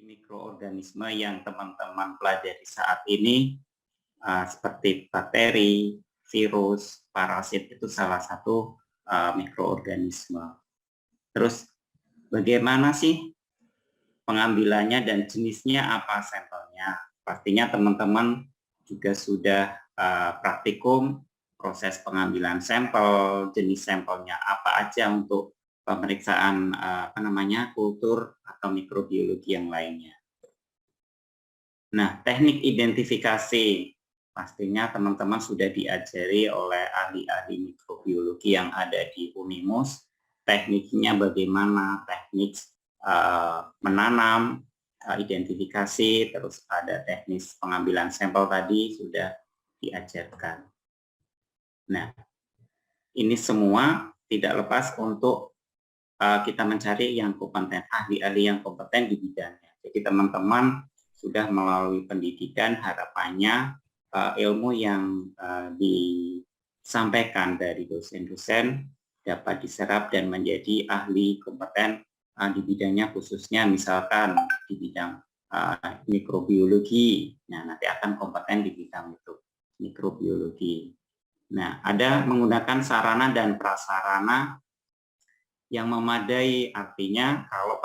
mikroorganisme yang teman-teman pelajari saat ini, seperti bakteri, virus, parasit, itu salah satu mikroorganisme. Terus bagaimana sih pengambilannya dan jenisnya apa sampelnya? Pastinya teman-teman juga sudah praktikum proses pengambilan sampel, jenis sampelnya apa aja untuk pemeriksaan kultur atau mikrobiologi yang lainnya. Nah, teknik identifikasi pastinya teman-teman sudah diajari oleh ahli-ahli mikrobiologi yang ada di Unimus. Tekniknya bagaimana, teknik menanam, identifikasi, terus ada teknis pengambilan sampel tadi sudah diajarkan. Nah, ini semua tidak lepas untuk kita mencari yang kompeten, ahli-ahli yang kompeten di bidangnya. Jadi teman-teman sudah melalui pendidikan, harapannya ilmu yang disampaikan dari dosen-dosen dapat diserap dan menjadi ahli kompeten di bidangnya, khususnya misalkan di bidang mikrobiologi. Nah, nanti akan kompeten di bidang itu, mikrobiologi. Nah, ada menggunakan sarana dan prasarana yang memadai, artinya kalau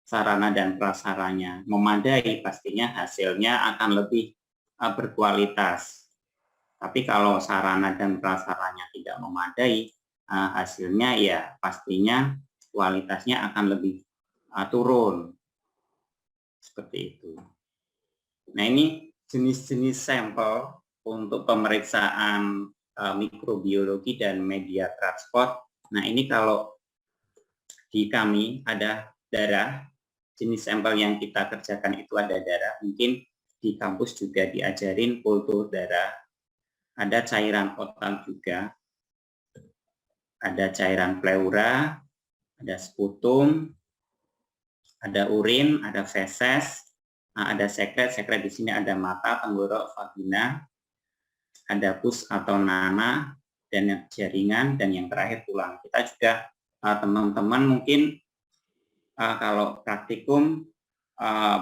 sarana dan prasaranya memadai, pastinya hasilnya akan lebih berkualitas. Tapi kalau sarana dan prasaranya tidak memadai, hasilnya ya pastinya kualitasnya akan lebih turun. Seperti itu. Nah, ini jenis-jenis sampel untuk pemeriksaan mikrobiologi dan media transport. Nah, ini kalau di kami ada darah, jenis sampel yang kita kerjakan itu ada darah. Mungkin di kampus juga diajarin kultur darah. Ada cairan otak juga, ada cairan pleura, ada sputum, ada urin, ada feses, ada sekret. Sekret di sini ada mata, tenggorok, vagina, ada pus atau nanah, dan jaringan, dan yang terakhir tulang. Kita juga teman-teman mungkin kalau praktikum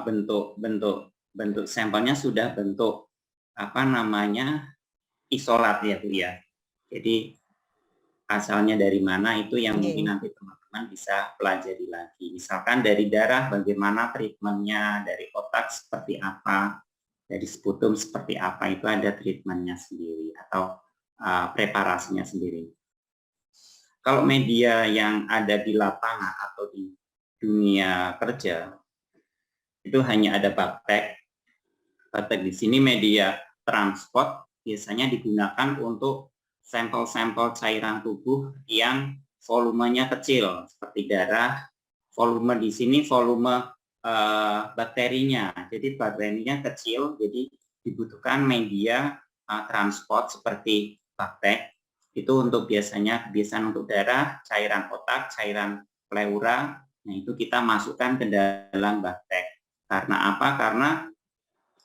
bentuk sampelnya sudah bentuk isolat ya Bu ya. Jadi asalnya dari mana itu yang mungkin nanti teman-teman bisa pelajari lagi. Misalkan dari darah bagaimana treatmentnya, dari otak seperti apa, dari sputum seperti apa, itu ada treatmentnya sendiri atau preparasinya sendiri. Kalau media yang ada di lapangan atau di dunia kerja itu hanya ada baptek. Baptek di sini media transport biasanya digunakan untuk sampel-sampel cairan tubuh yang volumenya kecil seperti darah. Volume di sini volume bakterinya. Jadi bakterinya kecil, jadi dibutuhkan media transport seperti baptek. Itu untuk biasanya kebiasaan untuk darah, cairan otak, cairan pleura. Nah, itu kita masukkan ke dalam baptek. Karena apa? Karena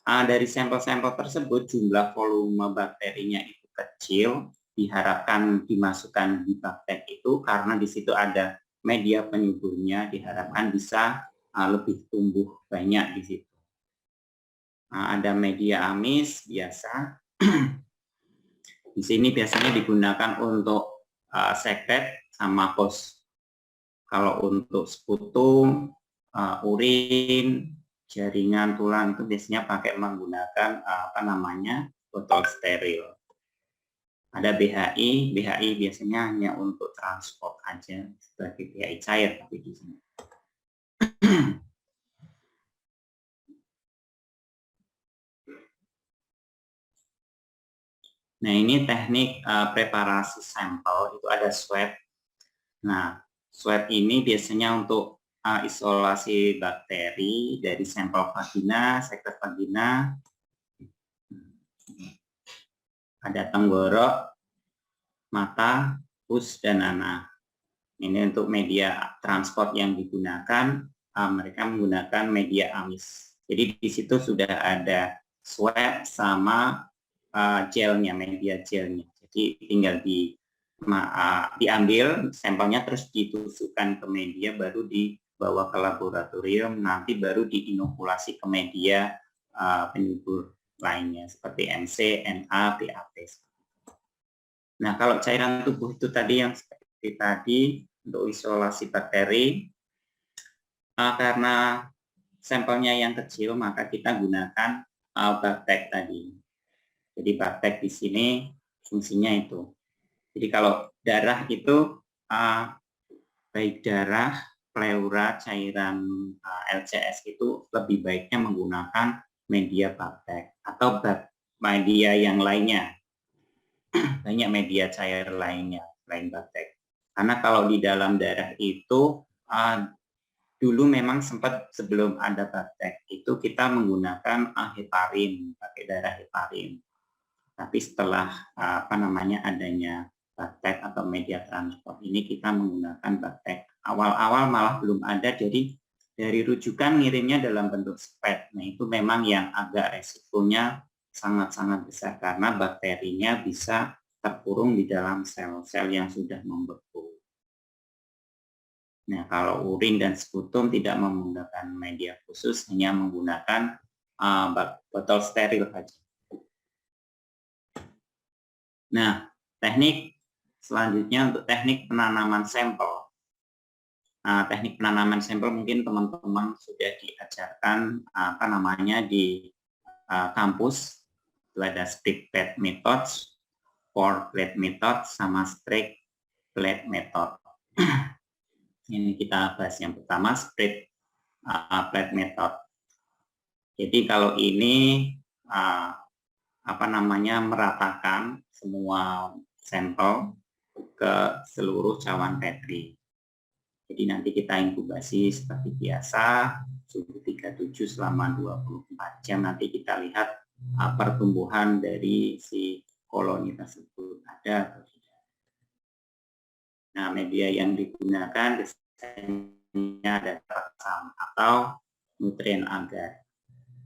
dari sampel-sampel tersebut jumlah volume bakterinya itu kecil, diharapkan dimasukkan di baptek itu karena di situ ada media penyuburnya, diharapkan bisa lebih tumbuh banyak di situ. Ada media amis biasa. Di sini biasanya digunakan untuk sekret sama pus. Kalau untuk sputum, urin, jaringan, tulang itu biasanya pakai menggunakan botol steril. Ada BHI, BHI biasanya hanya untuk transport aja sebagai BHI cair tapi di sini. Nah, ini teknik preparasi sampel, itu ada swab. Nah, swab ini biasanya untuk isolasi bakteri dari sampel vagina, sekret vagina, ada tenggorok, mata, pus, dan nanah. Ini untuk media transport yang digunakan, mereka menggunakan media amis. Jadi di situ sudah ada swab sama gelnya, media gelnya. Jadi tinggal diambil sampelnya terus ditusukkan ke media, baru bawa ke laboratorium, nanti baru diinokulasi ke media penyubur lainnya seperti MC, NA, BAP. Nah, kalau cairan tubuh itu tadi yang seperti tadi untuk isolasi bakteri, karena sampelnya yang kecil, maka kita gunakan Bactek tadi. Jadi Bactek di sini fungsinya itu. Jadi kalau darah itu baik darah, pleura, cairan LCS itu lebih baiknya menggunakan media Bactek atau media yang lainnya. Banyak media cair lainnya selain Bactek. Karena kalau di dalam darah itu dulu memang sempat sebelum ada Bactek itu kita menggunakan heparin, pakai darah heparin. Tapi setelah adanya Bactek atau media transport ini kita menggunakan Bactek. Awal-awal malah belum ada, jadi dari rujukan ngirimnya dalam bentuk spet. Nah, itu memang yang agak resikonya sangat-sangat besar karena bakterinya bisa terkurung di dalam sel-sel yang sudah membeku. Nah, kalau urin dan sputum tidak menggunakan media khusus, hanya menggunakan botol steril saja. Nah, teknik selanjutnya untuk teknik penanaman sampel. Nah, teknik penanaman sampel mungkin teman-teman sudah diajarkan di kampus. Itu ada stick plate method, pour plate method, sama straight plate method. Ini kita bahas yang pertama, straight plate method. Jadi kalau ini meratakan semua sampel ke seluruh cawan Petri. Jadi nanti kita inkubasi seperti biasa, suhu 37 selama 24 jam. Nanti kita lihat pertumbuhan dari si koloni tersebut ada atau tidak. Nah, media yang digunakan biasanya ada tersam atau nutrien agar.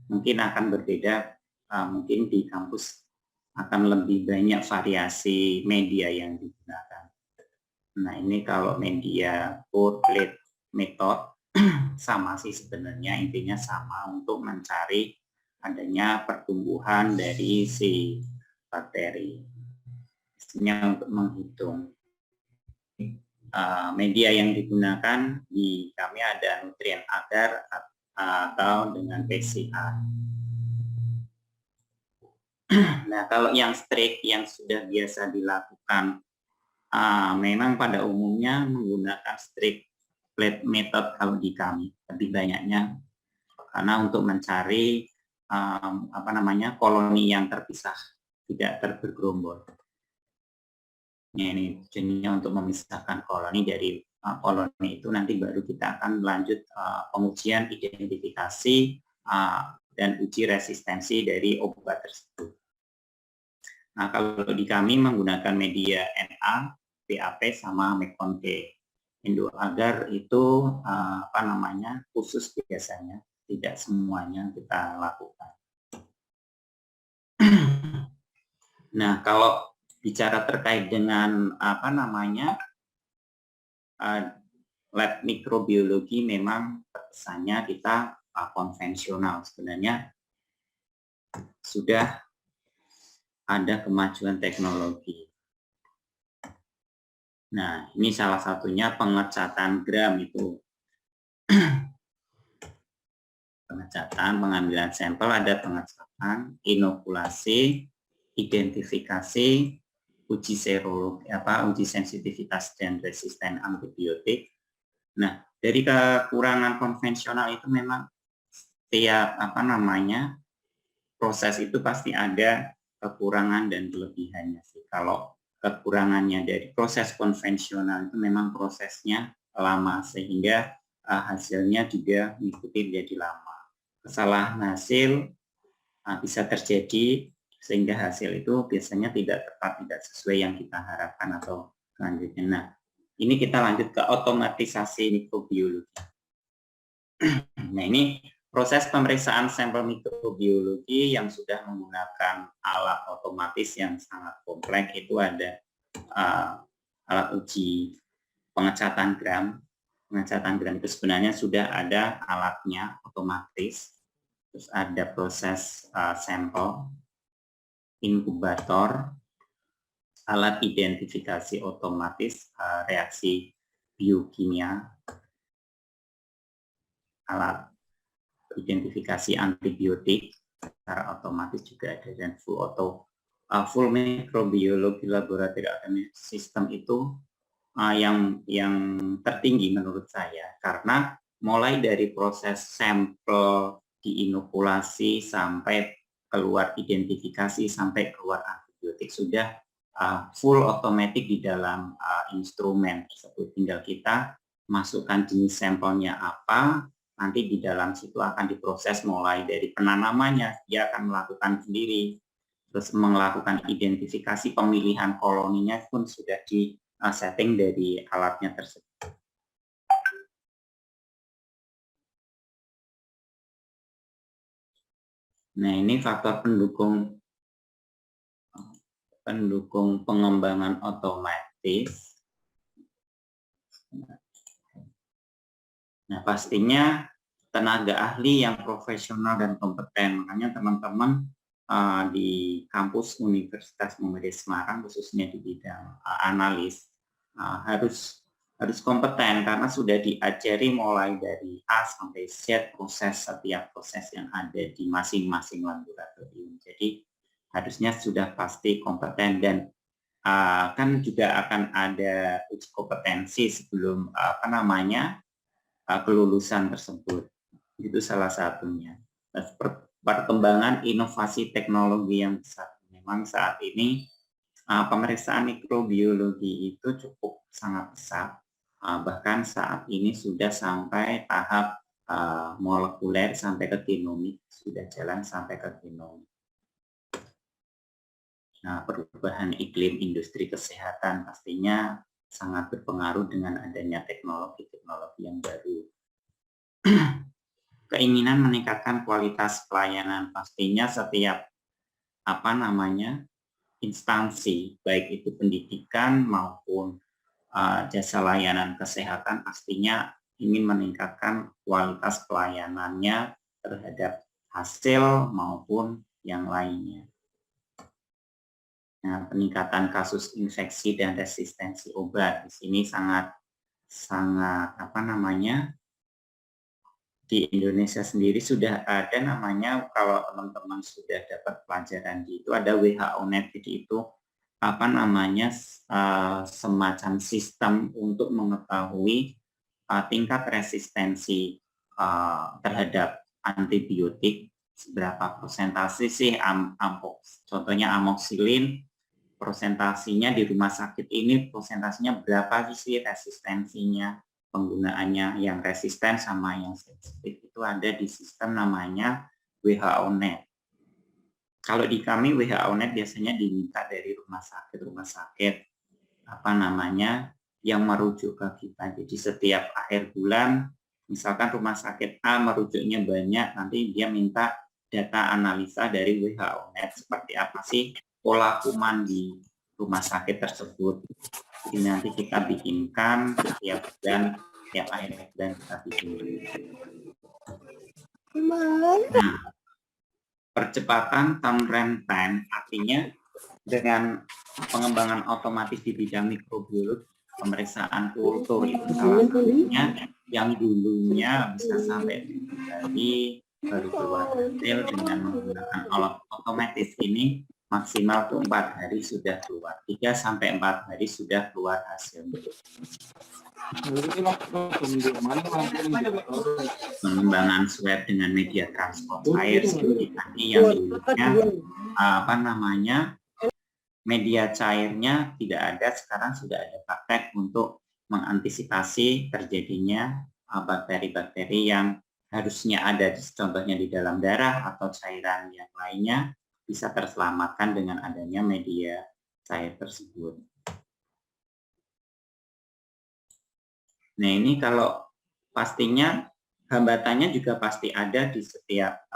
Mungkin akan berbeda, mungkin di kampus akan lebih banyak variasi media yang digunakan. Nah, ini kalau media pour plate method sama sih sebenarnya, intinya sama untuk mencari adanya pertumbuhan dari si bakteri. Isinya untuk menghitung media yang digunakan di kami ada nutrien agar atau dengan PCA. Nah, kalau yang strict yang sudah biasa dilakukan, memang pada umumnya menggunakan strict plate method kalau di kami lebih banyaknya, karena untuk mencari koloni yang terpisah, tidak terbergerombol. Nah, ini tujuannya untuk memisahkan koloni dari koloni itu nanti baru kita akan lanjut pengujian identifikasi dan uji resistensi dari obat tersebut. Nah, kalau di kami menggunakan media NA, BAP, sama Mekon K. Indo agar itu khusus biasanya, tidak semuanya kita lakukan. Nah, kalau bicara terkait dengan lab mikrobiologi, memang pesannya kita konvensional. Sebenarnya sudah ada kemajuan teknologi. Nah, ini salah satunya pengecatan gram itu. Pengecatan, pengambilan sampel, ada pengecatan, inokulasi, identifikasi, uji serologi, uji sensitivitas dan resisten antibiotik. Nah, dari kekurangan konvensional itu memang setiap proses itu pasti ada kekurangan dan kelebihannya sih. Kalau kekurangannya dari proses konvensional itu memang prosesnya lama sehingga hasilnya juga mengikuti jadi lama. Kesalahan hasil bisa terjadi sehingga hasil itu biasanya tidak tepat, tidak sesuai yang kita harapkan atau selanjutnya. Nah, ini kita lanjut ke otomatisasi mikrobiologi. Nah, ini proses pemeriksaan sampel mikrobiologi yang sudah menggunakan alat otomatis yang sangat kompleks. Itu ada alat uji pengecatan gram, Pengecatan gram itu sebenarnya sudah ada alatnya otomatis, terus ada proses sampel, inkubator, alat identifikasi otomatis reaksi biokimia, alat identifikasi antibiotik secara otomatis juga ada, dan full microbiology laboratory system itu yang tertinggi menurut saya, karena mulai dari proses sampel diinokulasi sampai keluar identifikasi sampai keluar antibiotik sudah full otomatis di dalam instrumen tersebut. Tinggal kita masukkan jenis sampelnya apa, nanti di dalam situ akan diproses mulai dari penanamannya, dia akan melakukan sendiri, terus melakukan identifikasi, pemilihan koloninya pun sudah di setting dari alatnya tersebut. Nah, ini faktor pendukung pengembangan otomatis. Nah, pastinya tenaga ahli yang profesional dan kompeten. Makanya teman-teman di kampus Universitas Muhammadiyah Semarang, khususnya di bidang analis, harus kompeten, karena sudah diajari mulai dari A sampai Z setiap proses yang ada di masing-masing laboratorium. Jadi harusnya sudah pasti kompeten, dan kan juga akan ada uji kompetensi sebelum kelulusan tersebut. Itu salah satunya. Perkembangan inovasi teknologi yang besar. Memang saat ini pemeriksaan mikrobiologi itu cukup sangat besar. Bahkan saat ini sudah sampai tahap molekuler sampai ke genomik, sudah jalan sampai ke genomik. Nah, perubahan iklim industri kesehatan pastinya sangat berpengaruh dengan adanya teknologi-teknologi yang baru. Keinginan meningkatkan kualitas pelayanan, pastinya setiap instansi, baik itu pendidikan maupun jasa layanan kesehatan, pastinya ingin meningkatkan kualitas pelayanannya terhadap hasil maupun yang lainnya. Nah, peningkatan kasus infeksi dan resistensi obat di sini sangat di Indonesia sendiri sudah ada namanya, kalau teman-teman sudah dapat pelajaran di itu, ada WHO-Net. Jadi itu semacam sistem untuk mengetahui tingkat resistensi terhadap antibiotik, seberapa persentase sih contohnya amoxicillin, persentasinya di rumah sakit ini persentasinya berapa sih resistensinya, penggunaannya yang resisten sama yang sensitif, itu ada di sistem namanya WHO-Net. Kalau di kami WHO-Net biasanya diminta dari rumah sakit yang merujuk ke kita. Jadi setiap akhir bulan, misalkan rumah sakit A merujuknya banyak, nanti dia minta data analisa dari WHO-Net seperti apa sih pola kuman di rumah sakit tersebut. Jadi nanti kita bikinkan setiap bulan, setiap akhir bulan kita bikin. Nah, percepatan turnaround time artinya dengan pengembangan otomatis di bidang mikrobiologi, pemeriksaan kultur itu salah satunya yang dulunya bisa sampai dari baru keluar hasil, dengan menggunakan alat otomatis ini maksimal tuh 4 hari sudah keluar, 3 sampai 4 hari sudah keluar hasil. Pengembangan swab dengan media transport air seperti tadi yang dulunya media cairnya tidak ada, sekarang sudah ada praktek untuk mengantisipasi terjadinya bakteri-bakteri yang harusnya ada contohnya di dalam darah atau cairan yang lainnya, bisa terselamatkan dengan adanya media cair tersebut. Nah, ini kalau pastinya hambatannya juga pasti ada di setiap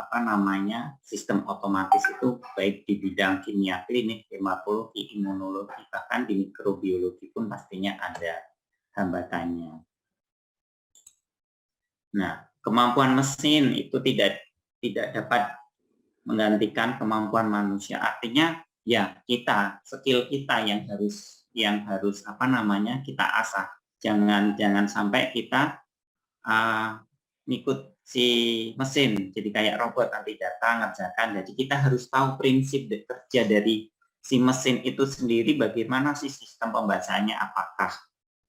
sistem otomatis itu, baik di bidang kimia klinik, hematologi, imunologi, bahkan di mikrobiologi pun pastinya ada hambatannya. Nah, kemampuan mesin itu tidak dapat menggantikan kemampuan manusia. Artinya ya skill kita yang harus apa namanya kita asah. Jangan sampai kita ngikut si mesin, jadi kayak robot nanti datang ngerjakan. Jadi kita harus tahu prinsip kerja dari si mesin itu sendiri, bagaimana sih sistem pembacaannya, apakah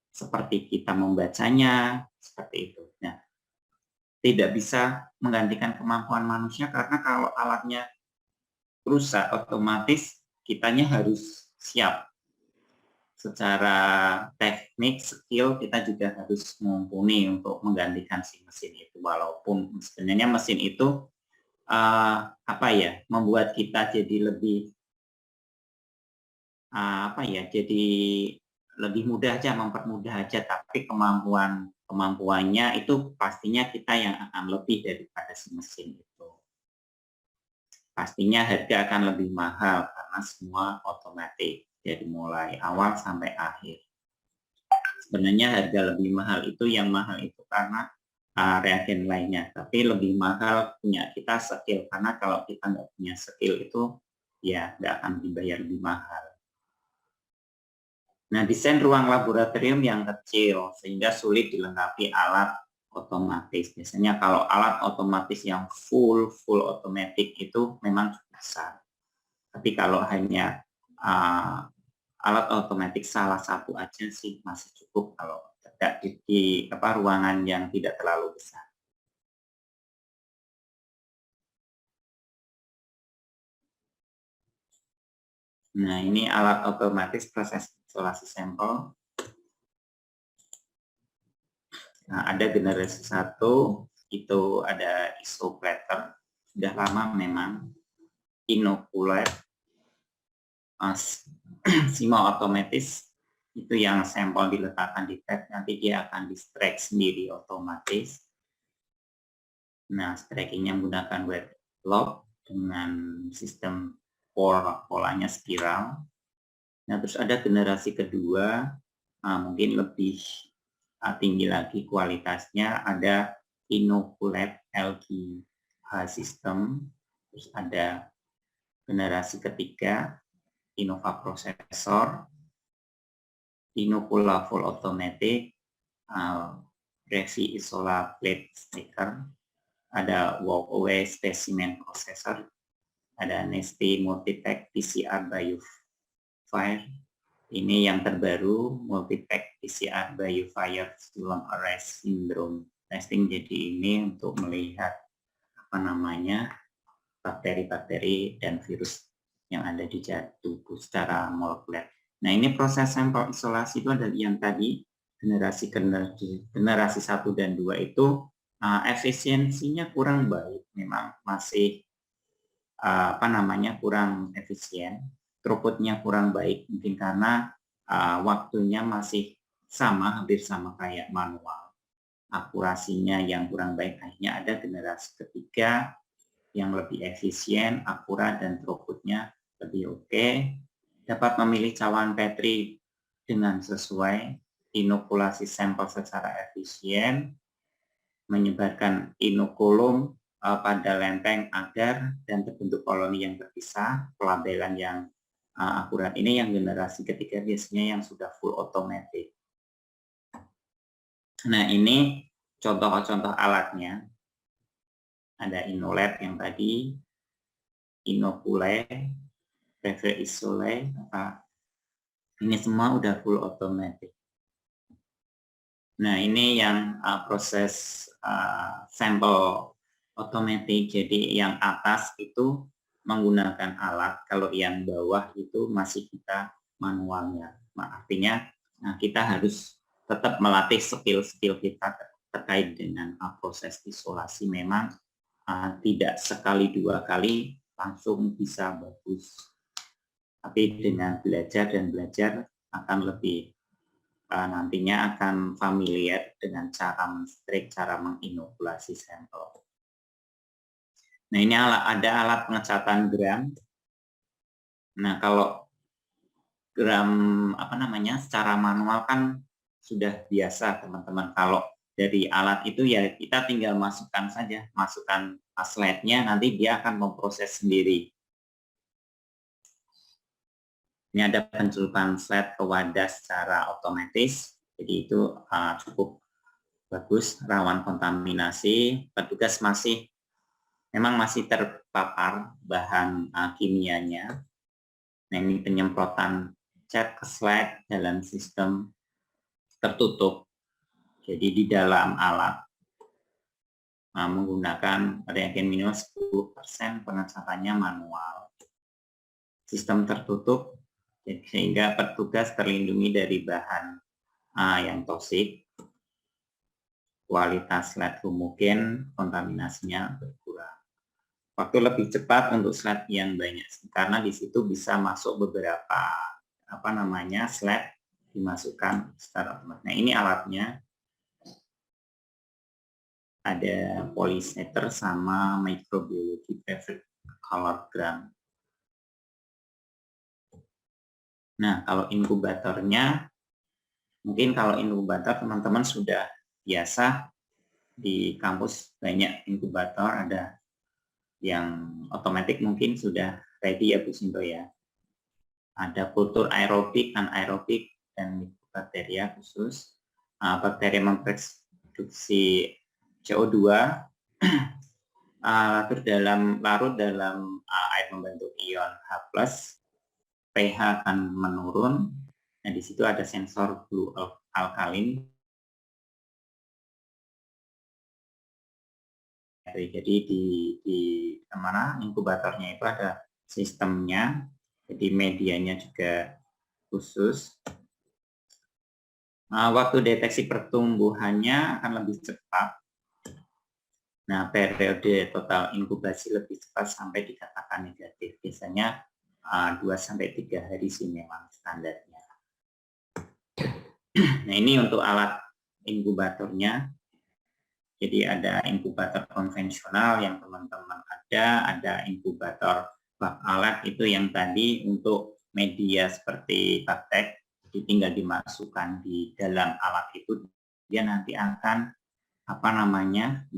seperti kita membacanya, seperti itu. Nah, tidak bisa menggantikan kemampuan manusia, karena kalau alatnya rusak, otomatis kitanya harus siap. Secara teknik, skill, kita juga harus mumpuni untuk menggantikan si mesin itu. Walaupun sebenarnya mesin itu membuat kita jadi lebih jadi lebih mudah aja, mempermudah aja, tapi kemampuannya itu pastinya kita yang akan lebih daripada si mesin itu. Pastinya harga akan lebih mahal karena semua otomatis dari mulai awal sampai akhir. Sebenarnya harga lebih mahal itu, yang mahal itu karena reagen lainnya, tapi lebih mahal punya kita skill, karena kalau kita nggak punya skill itu ya nggak akan dibayar lebih mahal. Nah, desain ruang laboratorium yang kecil sehingga sulit dilengkapi alat otomatis. Biasanya kalau alat otomatis yang full otomatis itu memang besar. Tapi kalau hanya alat otomatis salah satu aja sih masih cukup kalau tidak di ruangan yang tidak terlalu besar. Nah, ini alat otomatis proses isolasi sampel. Nah, ada generasi 1, itu ada isoplater, sudah lama memang. Inokuler, simo otomatis, itu yang sampel diletakkan di tab, nanti dia akan di strike sendiri otomatis. Nah, strikingnya menggunakan wet lock dengan sistem polanya spiral. Nah, terus ada generasi kedua, mungkin lebih tinggi lagi kualitasnya, ada Inoculate LGH system. Terus ada generasi ketiga, Innova Processor, Inocula Full Automatic, Resi Isola Plate Stacker, ada Walkaway Specimen Processor, ada Nesti Multipack PCR BioFire. Ini yang terbaru, Multipack PCR BioFire Long Arrest Syndrome Testing. Jadi ini untuk melihat bakteri-bakteri dan virus yang ada di tubuh secara molekuler. Nah, ini proses sampel isolasi itu ada yang tadi generasi 1 dan 2 itu efisiensinya kurang baik, memang masih kurang efisien, throughputnya kurang baik, mungkin karena waktunya masih hampir sama kayak manual. Akurasinya yang kurang baik, akhirnya ada generasi ketiga yang lebih efisien, akurat, dan throughputnya lebih oke. Dapat memilih cawan Petri dengan sesuai, inokulasi sampel secara efisien, menyebarkan inokulum pada lempeng agar dan terbentuk koloni yang terpisah, pelabelan yang akurat. Ini yang generasi ketiga, biasanya yang sudah full automatic. Nah, ini contoh-contoh alatnya. Ada Inolab yang tadi, Inokule, PV Isole, ini semua udah full automatic. Nah, ini yang proses sampel otomatis. Jadi yang atas itu menggunakan alat, kalau yang bawah itu masih kita manualnya. Artinya kita harus tetap melatih skill-skill kita terkait dengan proses isolasi. Memang tidak sekali dua kali langsung bisa bagus, tapi dengan belajar akan lebih nantinya akan familiar dengan cara men-strike, cara menginokulasi sampel. Nah, ini ada alat pengecatan gram. Nah, kalau gram secara manual kan sudah biasa teman-teman. Kalau dari alat itu ya kita tinggal masukkan saja, masukkan slide-nya, nanti dia akan memproses sendiri. Ini ada pencelupan slide ke wadah secara otomatis, jadi itu cukup bagus, rawan kontaminasi. Petugas memang masih terpapar bahan kimianya. Nah, ini penyemprotan cat ke slide dalam sistem tertutup. Jadi di dalam alat menggunakan reagen minimal 10%, pengecatannya manual. Sistem tertutup sehingga petugas terlindungi dari bahan yang toksik. Kualitas slide mungkin kontaminasinya berkurang. Waktu lebih cepat untuk slide yang banyak karena di situ bisa masuk beberapa slide dimasukkan secara otomatis. Nah, ini alatnya. Ada polysetter sama microbiology perfect colorgram. Nah, kalau inkubatornya, mungkin kalau inkubator teman-teman sudah biasa di kampus banyak inkubator, ada yang otomatis mungkin sudah ready ya Bu Sinto ya. Ada kultur aerobik, anaerobik, dan bakteria khusus. Bakteri memproduksi CO2 larut dalam air membentuk ion H+, pH akan menurun. Nah, di situ ada sensor blue alkalin. Jadi di inkubatornya itu ada sistemnya, jadi medianya juga khusus. Waktu deteksi pertumbuhannya akan lebih cepat. Nah, periode total inkubasi lebih cepat sampai dikatakan negatif. Biasanya 2-3 hari sih memang standarnya. Nah, ini untuk alat inkubatornya. Jadi ada inkubator konvensional yang teman-teman ada inkubator bak alat itu yang tadi untuk media seperti baktek, tinggal dimasukkan di dalam alat itu, dia nanti akan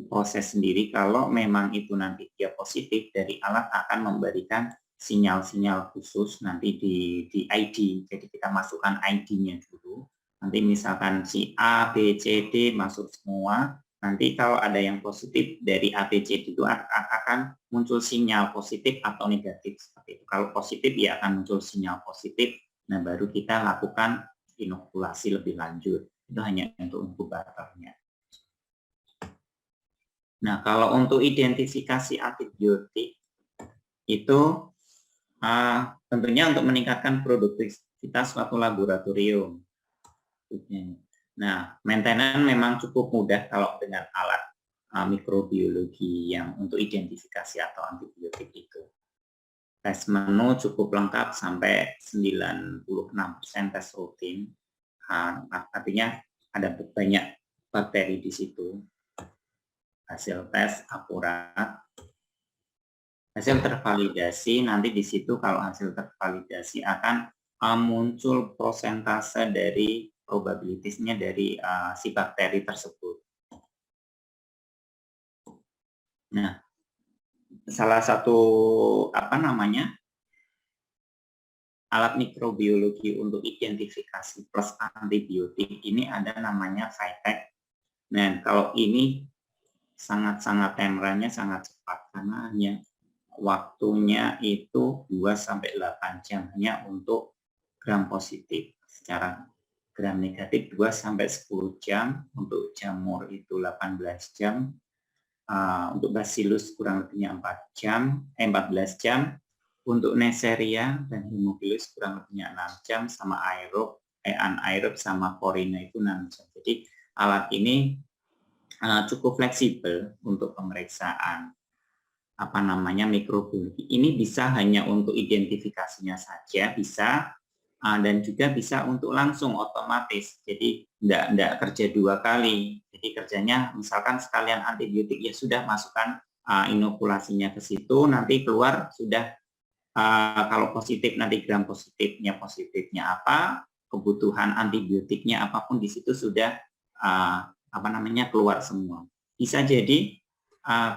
proses sendiri. Kalau memang itu nanti dia positif, dari alat akan memberikan sinyal-sinyal khusus nanti di ID. Jadi kita masukkan ID-nya dulu. Nanti misalkan si A, B, C, D masuk semua. Nanti kalau ada yang positif dari A, B, C, D itu akan muncul sinyal positif atau negatif seperti itu. Kalau positif ya akan muncul sinyal positif. Nah, baru kita lakukan inokulasi lebih lanjut. Itu hanya untuk inkubatornya. Nah, kalau untuk identifikasi antibiotik itu tentunya untuk meningkatkan produktivitas suatu laboratorium. Nah, maintenance memang cukup mudah kalau dengan alat mikrobiologi yang untuk identifikasi atau antibiotik itu. Tes menu cukup lengkap sampai 96% tes rutin. Artinya ada banyak bakteri di situ. Hasil tes akurat, hasil tervalidasi, nanti di situ kalau hasil tervalidasi akan muncul prosentase dari probabilitasnya dari si bakteri tersebut. Nah, salah satu alat mikrobiologi untuk identifikasi plus antibiotik ini ada namanya VITEK. Nah, kalau ini sangat-sangat timeranya sangat cepat karena hanya waktunya itu 2-8 jam hanya untuk gram positif. Secara gram negatif 2-10 jam, untuk jamur itu 18 jam, untuk bacillus kurang lebihnya 14 jam, untuk Neisseria dan Haemophilus kurang lebihnya 6 jam, sama anaerob sama Corina itu 6 jam. Jadi alat ini cukup fleksibel untuk pemeriksaan mikrobiologi. Ini bisa hanya untuk identifikasinya saja bisa, dan juga bisa untuk langsung otomatis. Jadi tidak kerja 2 kali. Jadi kerjanya misalkan sekalian antibiotik ya sudah masukkan inokulasinya ke situ, nanti keluar sudah kalau positif nanti gram positifnya apa, kebutuhan antibiotiknya apapun di situ sudah keluar semua. Bisa jadi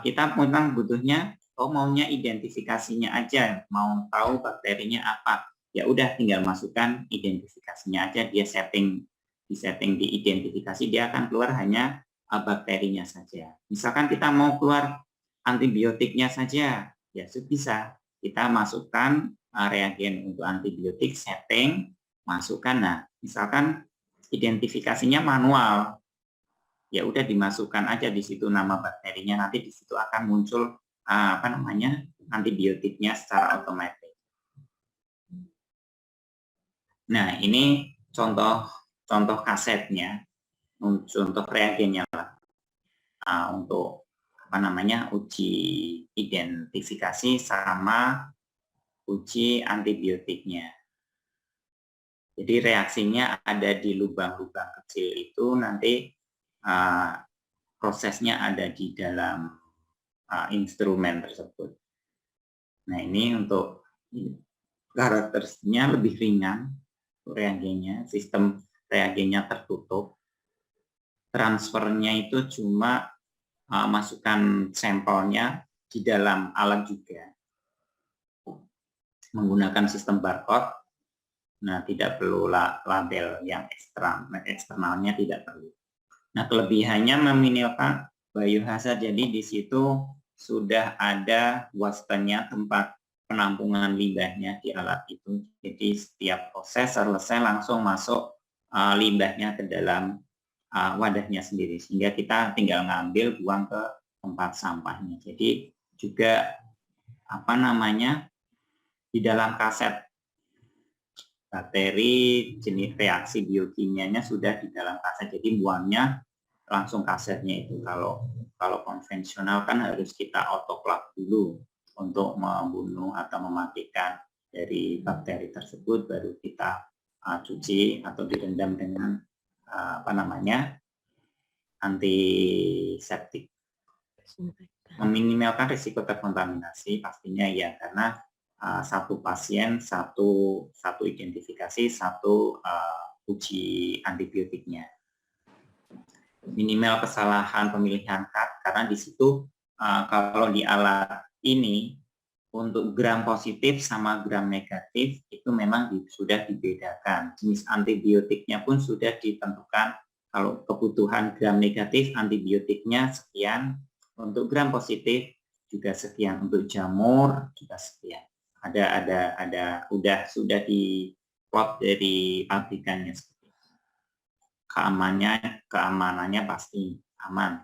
kita memang butuhnya maunya identifikasinya aja, mau tahu bakterinya apa, ya udah tinggal masukkan identifikasinya aja, dia setting di identifikasi, dia akan keluar hanya bakterinya saja. Misalkan kita mau keluar antibiotiknya saja, ya bisa kita masukkan reagen untuk antibiotik, setting, masukkan. Nah, misalkan identifikasinya manual, ya udah dimasukkan aja di situ nama bakterinya, nanti di situ akan muncul antibiotiknya secara otomatis. Nah, ini contoh kasetnya, contoh reagennya lah, untuk uji identifikasi sama uji antibiotiknya. Jadi reaksinya ada di lubang-lubang kecil itu, nanti prosesnya ada di dalam instrumen tersebut. Nah, ini untuk karakteristiknya lebih ringan, reagennya, sistem reagennya tertutup. Transfernya itu cuma masukkan sampelnya di dalam alat juga, menggunakan sistem barcode. Nah, tidak perlu label yang eksternalnya tidak perlu. Nah, kelebihannya meminimalkan biohazard, jadi di situ sudah ada wastanya, tempat penampungan limbahnya di alat itu. Jadi setiap proses selesai langsung masuk limbahnya ke dalam wadahnya sendiri, sehingga kita tinggal ngambil, buang ke tempat sampahnya. Jadi juga di dalam kaset bakteri jenis reaksi biokimianya sudah di dalam kaset, jadi buangnya langsung kasetnya itu. Kalau konvensional kan harus kita autoclave dulu untuk membunuh atau mematikan dari bakteri tersebut, baru kita cuci atau direndam dengan antiseptik. Meminimalkan risiko terkontaminasi pastinya ya, karena satu pasien, satu identifikasi, satu uji antibiotiknya. Minimal kesalahan pemilihan cut, karena di situ kalau di alat ini untuk gram positif sama gram negatif itu memang sudah dibedakan. Jenis antibiotiknya pun sudah ditentukan. Kalau kebutuhan gram negatif antibiotiknya sekian, untuk gram positif juga sekian, untuk jamur juga sekian. Sudah di plot dari pabrikannya. Keamanannya pasti aman.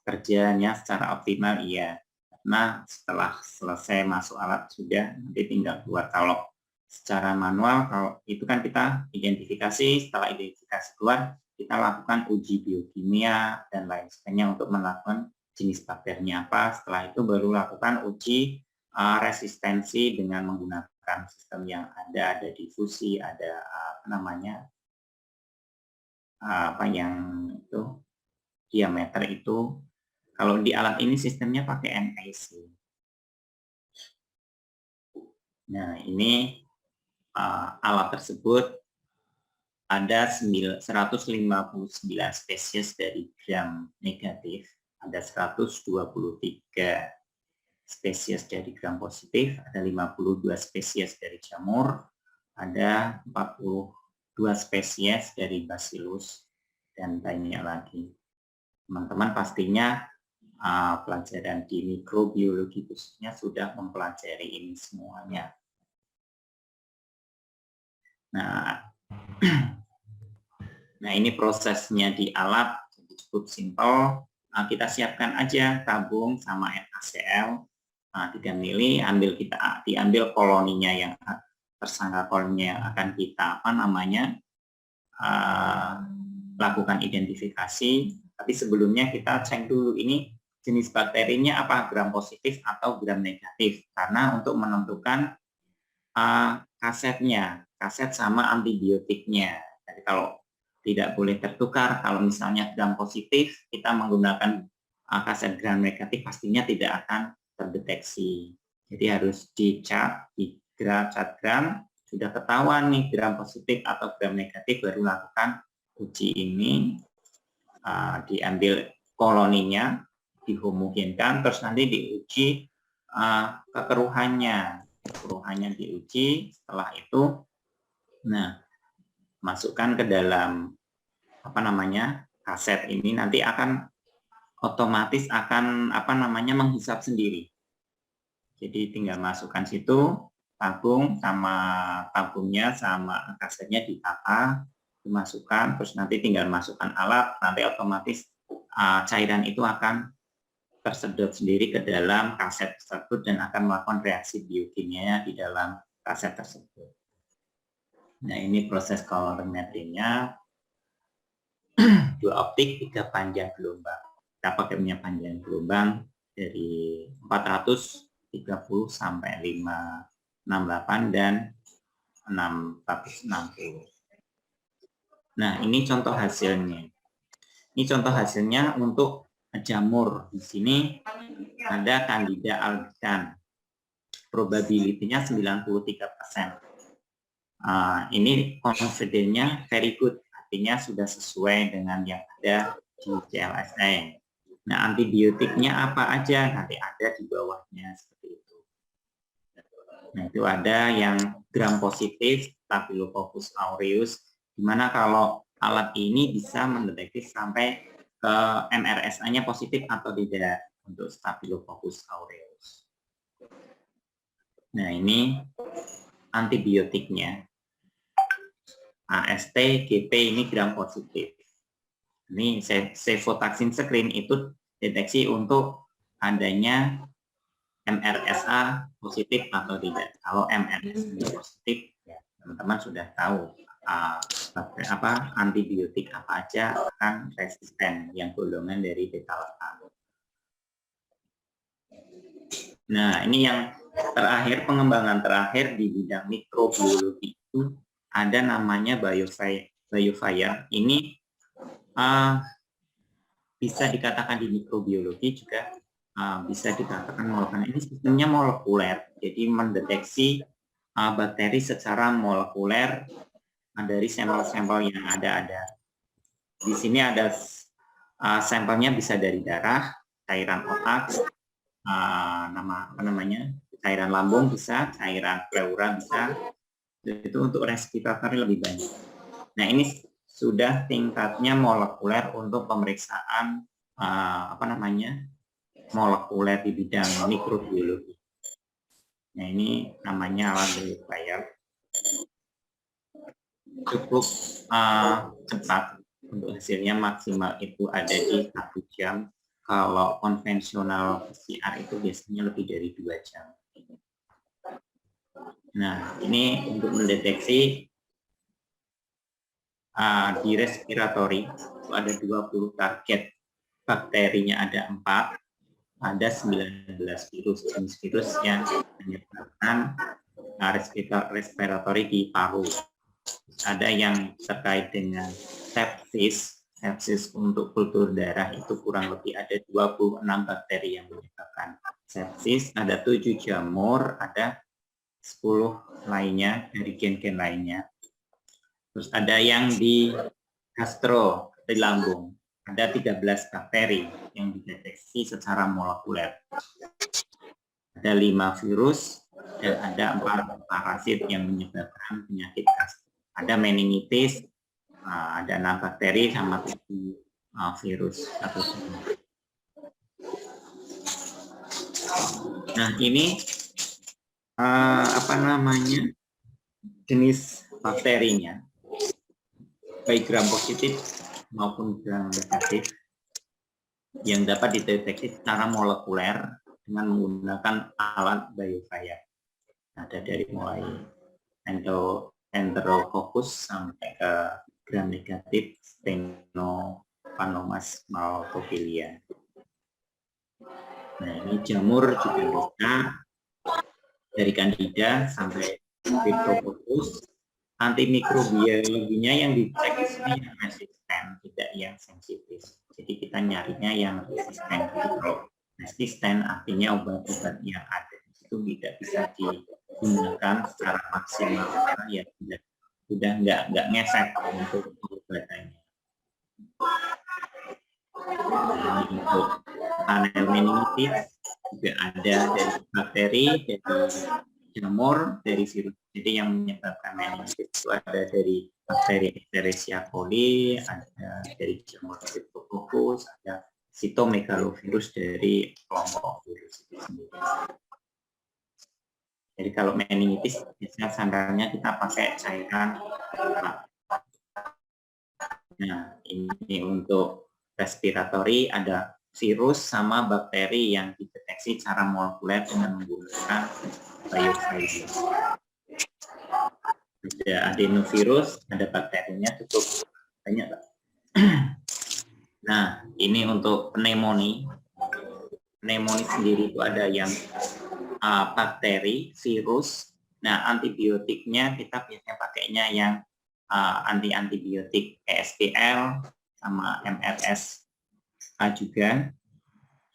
Kerjanya secara optimal iya. Karena setelah selesai masuk alat sudah nanti tinggal keluar. Kalau secara manual, kalau itu kan kita identifikasi, setelah identifikasi keluar, kita lakukan uji biokimia dan lain sebagainya untuk melakukan jenis bakterinya apa. Setelah itu baru lakukan uji resistensi dengan menggunakan sistem yang ada difusi, ada yang itu diameter itu. Kalau di alat ini sistemnya pakai NIC. Nah, ini alat tersebut ada 159 spesies dari gram negatif, ada 123 spesies dari gram positif, ada 52 spesies dari jamur, ada 42 spesies dari bacillus, dan banyak lagi. Teman-teman pastinya pelajaran di mikrobiologi khususnya sudah mempelajari ini semuanya. Nah, ini prosesnya di alat, jadi cukup simpel. Kita siapkan aja tabung sama NaCl 3 mili, diambil koloninya yang tersangka koloninya yang akan kita lakukan identifikasi. Tapi sebelumnya kita cek dulu ini jenis bakterinya apa, gram positif atau gram negatif, karena untuk menentukan kaset sama antibiotiknya. Jadi kalau tidak boleh tertukar, kalau misalnya gram positif kita menggunakan kaset gram negatif pastinya tidak akan terdeteksi. Jadi harus dicat gram, sudah ketahuan nih gram positif atau gram negatif, baru lakukan uji ini. diambil koloninya, dihomogenkan, terus nanti diuji kekeruhannya diuji. Setelah itu, nah, masukkan ke dalam kaset ini, nanti akan otomatis akan menghisap sendiri. Jadi tinggal masukkan situ, tabungnya sama kasetnya ditata, dimasukkan, terus nanti tinggal masukkan alat, nanti otomatis cairan itu akan tersedot sendiri ke dalam kaset tersebut dan akan melakukan reaksi biokimia di dalam kaset tersebut. Nah, ini proses kolorimetrinya. 2 optik, 3 panjang gelombang. Kita pakai panjang gelombang dari 430 sampai 568 dan 660. Nah, ini contoh hasilnya. Ini contoh hasilnya untuk jamur. Di sini ada Candida albicans. Probability-nya 93%. Ini confidence-nya very good. Artinya sudah sesuai dengan yang ada di CLSA. Nah, antibiotiknya apa aja? Nanti ada di bawahnya seperti itu. Nah, itu ada yang gram positif, Staphylococcus aureus, di mana kalau alat ini bisa mendeteksi sampai ke MRSA-nya positif atau tidak untuk Staphylococcus aureus. Nah, ini antibiotiknya. AST, GP ini gram positif. Ini cefotaxime screen itu deteksi untuk adanya MRSA positif atau tidak. Kalau MRSA positif, ya teman-teman sudah tahu antibiotik apa aja akan resisten, yang golongan dari beta-lactam. Nah, ini yang terakhir, pengembangan terakhir di bidang mikrobiologi itu ada namanya BioFire. Ini bisa dikatakan di mikrobiologi juga bisa dikatakan molekuler. Ini sistemnya molekuler, jadi mendeteksi bakteri secara molekuler dari sampel-sampel yang ada. Di sini ada sampelnya bisa dari darah, cairan otak, cairan lambung bisa, cairan pleura bisa. Itu untuk respiratori lebih banyak. Nah, ini sudah tingkatnya molekuler untuk pemeriksaan molekuler di bidang mikrobiologi. Nah, ini namanya alat BioFire. Cukup cepat, untuk hasilnya maksimal itu ada di 1 jam. Kalau konvensional PCR itu biasanya lebih dari 2 jam. Nah, ini untuk mendeteksi di respiratori itu ada 20 target, bakterinya ada 4, ada 19 virus, jenis virus yang menyebabkan respiratori di paru. Ada yang terkait dengan sepsis untuk kultur darah itu kurang lebih ada 26 bakteri yang menyebabkan sepsis, ada 7 jamur, ada 10 lainnya dari gen-gen lainnya. Terus ada yang di gastro, di lambung, ada 13 bakteri yang dideteksi secara molekuler. Ada 5 virus dan ada 4 parasit yang menyebabkan penyakit gastro. Ada meningitis, ada 6 bakteri sama 7 virus atau semua. Nah, ini jenis bakterinya, baik gram positif maupun gram negatif, yang dapat dideteksi secara molekuler dengan menggunakan alat BioFire. Ada dari mulai Enterococcus sampai ke gram negatif Staphylococcus maltophilia. Nah, ini jamur juga bisa, dari Candida sampai Cryptococcus. Antimikrobiologinya yang dicek di sini yang resisten, tidak yang sensitif. Jadi kita nyarinya yang resisten. Kalau resisten artinya obat-obat yang ada itu tidak bisa digunakan secara maksimal, karena ya sudah nggak ngefek untuk obatannya. Nah, ini untuk panel meningitis juga ada dari bakteri, dari jamur, dari virus. Jadi yang menyebabkan meningitis itu ada dari bakteri Escherichia coli, ada dari jamur Streptococcus, ada sitomegalovirus dari kelompok virus itu sendiri. Jadi kalau meningitis biasanya standarnya kita pakai cairan. Nah, ini untuk respiratory ada virus sama bakteri yang dideteksi secara molekuler dengan menggunakan biovirus. Ada adenovirus, ada bakterinya cukup banyak. Nah, ini untuk pneumonia. Pneumonia sendiri itu ada yang bakteri, virus. Nah, antibiotiknya kita biasanya pakainya yang anti-antibiotik ESBL sama MRS juga.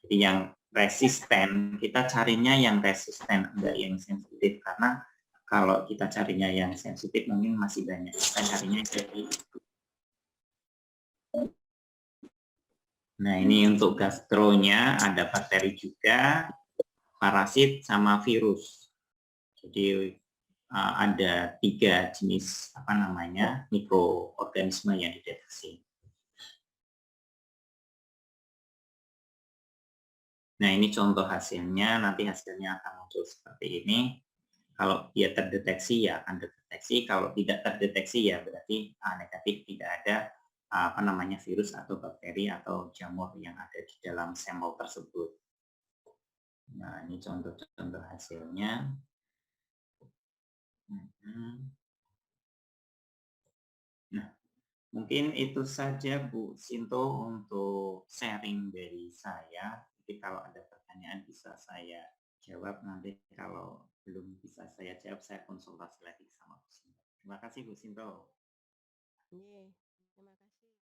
Jadi yang resisten, kita carinya yang resisten, enggak yang sensitif. Karena kalau kita carinya yang sensitif mungkin masih banyak. Kita carinya dari itu. Nah, ini untuk gastronya ada bakteri juga, parasit sama virus. Jadi ada 3 jenis mikroorganisme yang dideteksi. Nah, ini contoh hasilnya, nanti hasilnya akan muncul seperti ini. Kalau dia terdeteksi ya akan terdeteksi, kalau tidak terdeteksi ya berarti negatif, tidak ada virus atau bakteri atau jamur yang ada di dalam sampel tersebut. Nah, ini contoh-contoh hasilnya. Nah, mungkin itu saja Bu Sinto untuk sharing dari saya. Jadi kalau ada pertanyaan bisa saya jawab, nanti kalau belum bisa saya jawab saya konsultasi lagi sama Bu Sinto. Terima kasih Bu Sinto. Iya, terima kasih.